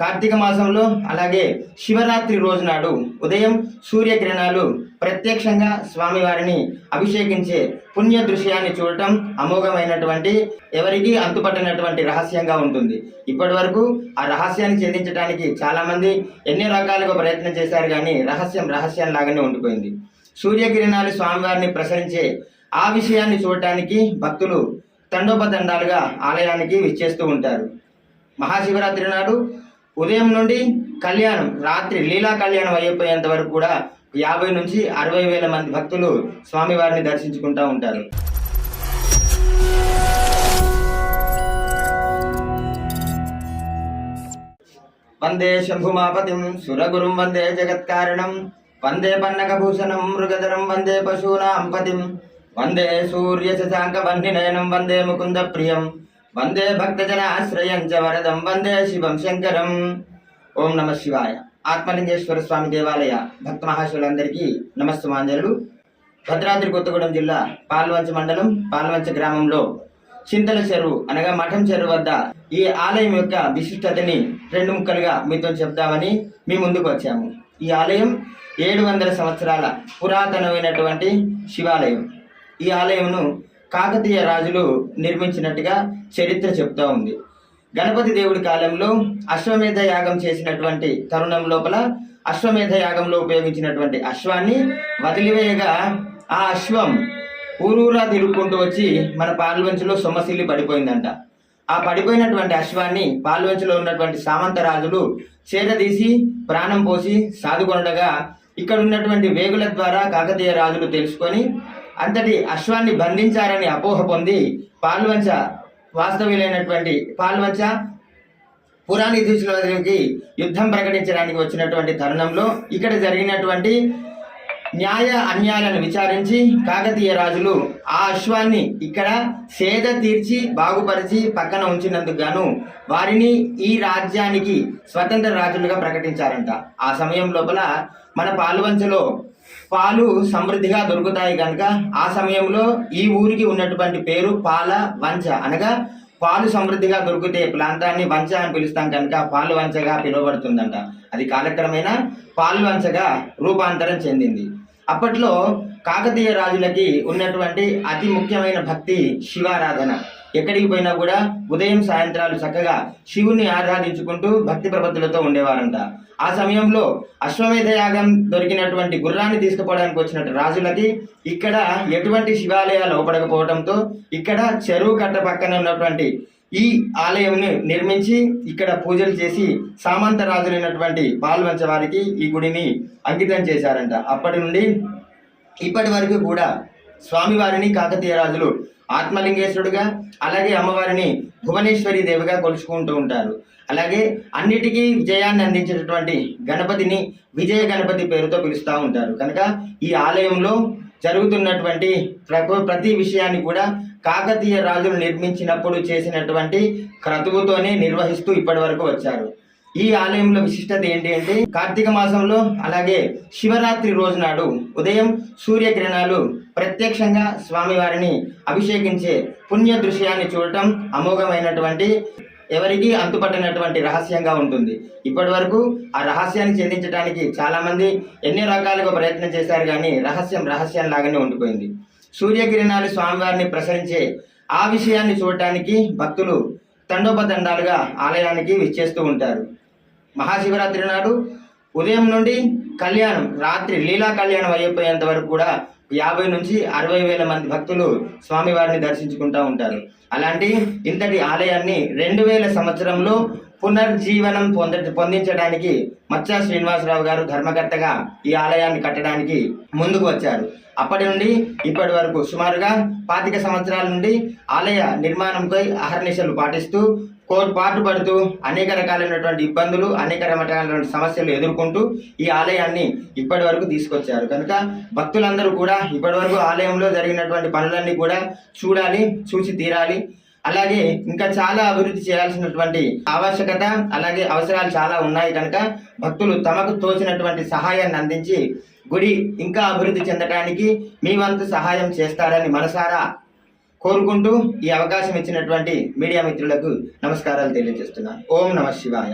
కార్తీక మాసంలో అలాగే శివరాత్రి రోజు నాడు ఉదయం సూర్యకిరణాలు ప్రత్యక్షంగా స్వామివారిని అభిషేకించే పుణ్య దృశ్యాన్ని చూడటం అమోఘమైనటువంటి ఎవరికి అంతుపట్టనటువంటి రహస్యంగా ఉంటుంది. ఇప్పటి వరకు ఆ రహస్యాన్ని ఛేదించడానికి చాలా మంది ఎన్నో రకాలుగా ప్రయత్నం చేశారు, కానీ రహస్యం లాగానే ఉండిపోయింది. సూర్యకిరణాలు స్వామివారిని ప్రసరించే ఆ విషయాన్ని చూడటానికి భక్తులు తండోపతండాలుగా ఆలయానికి విచ్చేస్తూ ఉంటారు. మహాశివరాత్రి నాడు ఉదయం నుండి కళ్యాణం, రాత్రి లీలా కళ్యాణం అయిపోయేంత వరకు కూడా 50 నుంచి 60 వేల మంది భక్తులు స్వామివారిని దర్శించుకుంటూ ఉంటారు. వందే శంభుమాపతిం సురగురుం వందే జగత్కారణం వందే పన్నకభూషణం మృగధరం వందే పశూనాం పతిం వందే సూర్య శశాంక వహ్నినయనం వందే ముకుంద ప్రియం వందే భక్తజనాశ్రయం చ వరదం వందే శివం శంకరం. ఓం నమ శివాయ. ఆత్మలింగేశ్వర స్వామి దేవాలయ భక్త మహాశివులందరికీ నమస్తమాంజలు. భద్రాద్రి కొత్తగూడెం జిల్లా పాల్వంచ మండలం పాల్వంచ గ్రామంలో చింతల చెరువు అనగా మఠం చెరువు వద్ద ఈ ఆలయం యొక్క విశిష్టతని 2 ముక్కలుగా మీతో చెప్దామని మీ ముందుకు వచ్చాము. ఈ ఆలయం 700 సంవత్సరాల పురాతనమైనటువంటి శివాలయం. ఈ ఆలయంను కాకతీయ రాజులు నిర్మించినట్టుగా చరిత్ర చెప్తూ ఉంది. గణపతి దేవుడి కాలంలో అశ్వమేధ యాగం చేసినటువంటి తరుణం లోపల అశ్వమేధ యాగంలో ఉపయోగించినటువంటి అశ్వాన్ని వదిలివేయగా ఆ అశ్వం ఊరూరా తిరుగుకుంటూ వచ్చి మన పాల్వంచలో సొమ్మసిల్లి పడిపోయిందంట. ఆ పడిపోయినటువంటి అశ్వాన్ని పాల్వంచలో ఉన్నటువంటి సామంత రాజులు చేరదీసి ప్రాణం పోసి సాదుకొనడగా ఇక్కడ ఉన్నటువంటి వేగుల ద్వారా కాకతీయ రాజులు తెలుసుకొని అంతటి అశ్వాన్ని బంధించారని అపోహ పొంది పాల్వంచ వాస్తవ్యులైనటువంటి పాల్వంచ పురాణిధీశులకి యుద్ధం ప్రకటించడానికి వచ్చినటువంటి తరుణంలో ఇక్కడ జరిగినటువంటి న్యాయ అన్యాయాలను విచారించి కాకతీయ రాజులు ఆ అశ్వాన్ని ఇక్కడ సేద తీర్చి బాగుపరిచి పక్కన ఉంచినందుకు గాను వారిని ఈ రాజ్యానికి స్వతంత్ర రాజులుగా ప్రకటించారంట. ఆ సమయం లోపల మన పాల్వంచలో పాలు సమృద్ధిగా దొరుకుతాయి కనుక ఆ సమయంలో ఈ ఊరికి ఉన్నటువంటి పేరు పాల వంచ, అనగా పాలు సమృద్ధిగా దొరికితే ప్రాంతాన్ని వంచ అని పిలుస్తాం కనుక పాలు వంచగా పిలువబడుతుందంట. అది కాలక్రమేణా పాలు వంచగా రూపాంతరం చెందింది. అప్పట్లో కాకతీయ రాజులకి ఉన్నటువంటి అతి ముఖ్యమైన భక్తి శివారాధన. ఎక్కడికి పోయినా కూడా ఉదయం సాయంత్రాలు చక్కగా శివుని ఆరాధించుకుంటూ భక్తి ప్రపత్తులతో ఉండేవారంట. ఆ సమయంలో అశ్వమేధ యాగం దొరికినటువంటి గుర్రాన్ని తీసుకుపోవడానికి వచ్చినట్టు రాజులకి ఇక్కడ ఎటువంటి శివాలయాలు లోపడకపోవడంతో ఇక్కడ చెరువు కట్ట పక్కన ఉన్నటువంటి ఈ ఆలయంని నిర్మించి ఇక్కడ పూజలు చేసి సామంత రాజులైనటువంటి పాల్వంచ వారికి ఈ గుడిని అంకితం చేశారంట. అప్పటి నుండి ఇప్పటి వరకు కూడా స్వామివారిని కాకతీయ రాజులు ఆత్మలింగేశ్వరుడుగా అలాగే అమ్మవారిని భువనేశ్వరి దేవిగా కొలుచుకుంటూ ఉంటారు. అలాగే అన్నిటికీ విజయాన్ని అందించేటటువంటి గణపతిని విజయ గణపతి పేరుతో పిలుస్తూ ఉంటారు. కనుక ఈ ఆలయంలో జరుగుతున్నటువంటి ప్రతి విషయాన్ని కూడా కాకతీయ రాజులు నిర్మించినప్పుడు చేసినటువంటి క్రతువుతోనే నిర్వహిస్తూ ఇప్పటి వరకు వచ్చారు. ఈ ఆలయంలో విశిష్టత ఏంటి అంటే కార్తీక మాసంలో అలాగే శివరాత్రి రోజు నాడు ఉదయం సూర్యకిరణాలు ప్రత్యక్షంగా స్వామివారిని అభిషేకించే పుణ్య దృశ్యాన్ని చూడటం అమోఘమైనటువంటి ఎవరికి అంతుపట్టనటువంటి రహస్యంగా ఉంటుంది. ఇప్పటి వరకు ఆ రహస్యాన్ని ఛేదించడానికి చాలా మంది ఎన్నో రకాలుగా ప్రయత్నం చేశారు, కానీ రహస్యం లాగానే ఉండిపోయింది. సూర్యకిరణాలు స్వామివారిని ప్రసరించే ఆ విషయాన్ని చూడటానికి భక్తులు తండోపతండాలుగా ఆలయానికి విచ్చేస్తూ ఉంటారు. మహాశివరాత్రి నాడు ఉదయం నుండి కళ్యాణం, రాత్రి లీలా కళ్యాణం అయిపోయేంత వరకు కూడా 50 నుంచి 60 వేల మంది భక్తులు స్వామివారిని దర్శించుకుంటూ ఉంటారు. అలాంటి ఇంతటి ఆలయాన్ని 2000 సంవత్సరంలో పునర్జీవనం పొందించడానికి మచ్చా శ్రీనివాసరావు గారు ధర్మకర్తగా ఈ ఆలయాన్ని కట్టడానికి ముందుకు వచ్చారు. అప్పటి నుండి ఇప్పటి వరకు సుమారుగా 25 సంవత్సరాల నుండి ఆలయ నిర్మాణంపై అహర్నిశలు పాటిస్తూ పాటుపడుతూ అనేక రకాలైనటువంటి ఇబ్బందులు అనేక రకాలైనటువంటి సమస్యలు ఎదుర్కొంటూ ఈ ఆలయాన్ని ఇప్పటి వరకు తీసుకొచ్చారు. కనుక భక్తులందరూ కూడా ఇప్పటి వరకు ఆలయంలో జరిగినటువంటి పనులన్నీ కూడా చూసి తీరాలి. అలాగే ఇంకా చాలా అభివృద్ధి చేయాల్సినటువంటి ఆవశ్యకత అలాగే అవసరాలు చాలా ఉన్నాయి. కనుక భక్తులు తమకు తోచినటువంటి సహాయాన్ని అందించి గుడి ఇంకా అభివృద్ధి చెందడానికి మీ వంతు సహాయం చేస్తారని మనసారా కోరుకుంటూ ఈ అవకాశం ఇచ్చినటువంటి మీడియా మిత్రులకు నమస్కారాలు తెలియజేస్తున్నాను. ఓం నమః శివాయ.